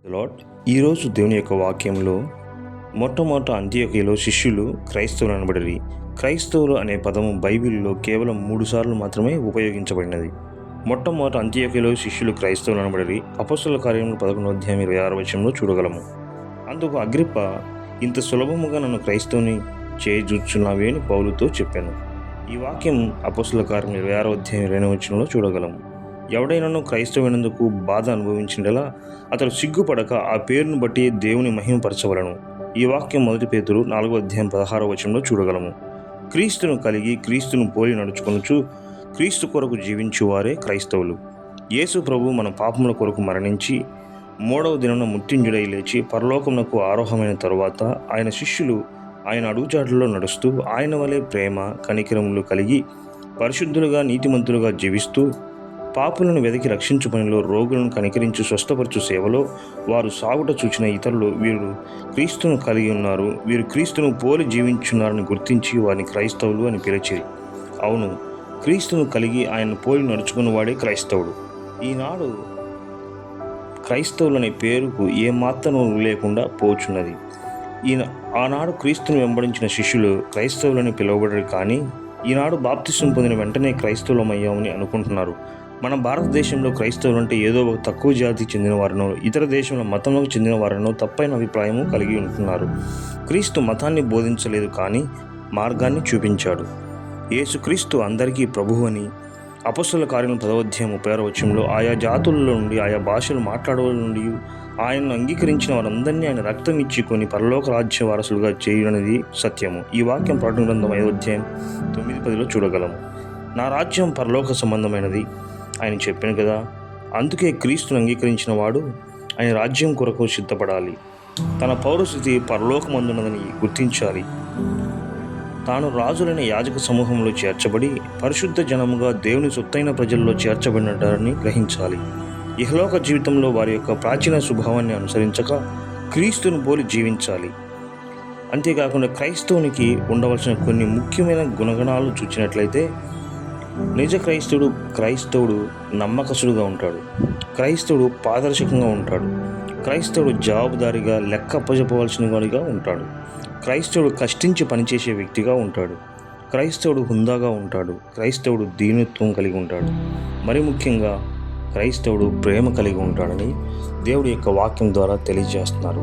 Lord, ఈరోజు దేవుని యొక్క వాక్యంలో మొట్టమొదట అంత్యోక్యలో శిష్యులు క్రైస్తవులు అనబడిరి. క్రైస్తవులు అనే పదము బైబిల్లో కేవలం 3 సార్లు మాత్రమే ఉపయోగించబడినది. మొట్టమొదట అంత్యోక్యలో శిష్యులు క్రైస్తవులు అనబడిరి. అపొస్తలుల కార్యములు 11:26 చూడగలము. అందుకు అగ్రిప్ప, ఇంత సులభముగా నన్ను క్రైస్తవుని చేయజూచున్నావే అని పౌలుతో చెప్పాను. ఈ వాక్యం అపొస్తలుల కార్యములు 26:20 చూడగలము. ఎవడైనాను క్రైస్తవునందుకు బాధ అనుభవించిండలా అతడు సిగ్గుపడక ఆ పేరును బట్టి దేవుని మహిమపరచవలను. ఈ వాక్యం 1 పేతురు 4:16 చూడగలము. క్రీస్తును కలిగి క్రీస్తును పోలి నడుచుకొనుచు క్రీస్తు కొరకు జీవించువారే క్రైస్తవులు. యేసు ప్రభు మన పాపముల కొరకు మరణించి 3వ దినమున మృత్యుంజయుడై లేచి పరలోకమునకు ఆరోహమైన తరువాత ఆయన శిష్యులు ఆయన అడుగుజాడల్లో నడుస్తూ ఆయన వలె ప్రేమ కనికరములు కలిగి పరిశుద్ధులుగా నీతిమంతులుగా జీవిస్తూ పాపులను వెతికి రక్షించు పనిలో, రోగులను కనికరించు స్వస్థపరచు సేవలో వారు సాగుట చూచిన ఇతరులు వీరు క్రీస్తును కలిగి ఉన్నారు, వీరు క్రీస్తును పోలి జీవించున్నారని గుర్తించి వారిని క్రైస్తవులు అని పిలిచిరి. అవును, క్రీస్తును కలిగి ఆయన పోలి నడుచుకున్న వాడే క్రైస్తవుడు. ఈనాడు క్రైస్తవులు అనే పేరుకు ఏమాత్రం లేకుండా పోచున్నది. ఆనాడు క్రీస్తును వెంబడించిన శిష్యులు క్రైస్తవులని పిలువబడరు, కానీ ఈనాడు బాప్తిసం పొందిన వెంటనే క్రైస్తవులమయ్యామని అనుకుంటున్నారు. మన భారతదేశంలో క్రైస్తవులు అంటే ఏదో ఒక తక్కువ జాతికి చెందిన వారినో, ఇతర దేశంలో మతంలోకి చెందిన వారినో తప్పైన అభిప్రాయము కలిగి ఉంటున్నారు. క్రీస్తు మతాన్ని బోధించలేదు, కానీ మార్గాన్ని చూపించాడు. యేసుక్రీస్తు అందరికీ ప్రభువు అని అపొస్తలుల కార్యములు 10:36 ఆయా జాతులలో నుండి, ఆయా భాషలు మాట్లాడేవారి నుండి ఆయనను అంగీకరించిన వారందరినీ ఆయన రక్తం ఇచ్చుకొని పరలోక రాజ్య వారసులుగా చేయనది సత్యము. ఈ వాక్యం ప్రకటన గ్రంథం 5:9-10 చూడగలము. నా రాజ్యం పరలోక సంబంధమైనది ఆయన చెప్పాను కదా. అందుకే క్రీస్తును అంగీకరించిన వాడు ఆయన రాజ్యం కొరకు సిద్ధపడాలి. తన పౌరస్థితి పరలోకమందున్నదని గుర్తించాలి. తాను రాజులైన యాజక సమూహంలో చేర్చబడి పరిశుద్ధ జనముగా దేవుని సొత్తైన ప్రజల్లో చేర్చబడినని గ్రహించాలి. ఇహలోక జీవితంలో వారి యొక్క ప్రాచీన స్వభావాన్ని అనుసరించక క్రీస్తును పోలి జీవించాలి. అంతేకాకుండా క్రైస్తవునికి ఉండవలసిన కొన్ని ముఖ్యమైన గుణగణాలు చూచినట్లయితే, నిజ క్రైస్తవుడు నమ్మకస్తుడుగా ఉంటాడు. క్రైస్తవుడు పారదర్శకంగా ఉంటాడు. క్రైస్తవుడు జవాబుదారీగా లెక్క అప్పజెప్పవలసిన వాడిగా ఉంటాడు. క్రైస్తవుడు కష్టించి పనిచేసే వ్యక్తిగా ఉంటాడు. క్రైస్తవుడు హుందాగా ఉంటాడు. క్రైస్తవుడు దీనత్వం కలిగి ఉంటాడు. మరి ముఖ్యంగా క్రైస్తవుడు ప్రేమ కలిగి ఉంటాడని దేవుడి యొక్క వాక్యం ద్వారా తెలియజేస్తున్నారు.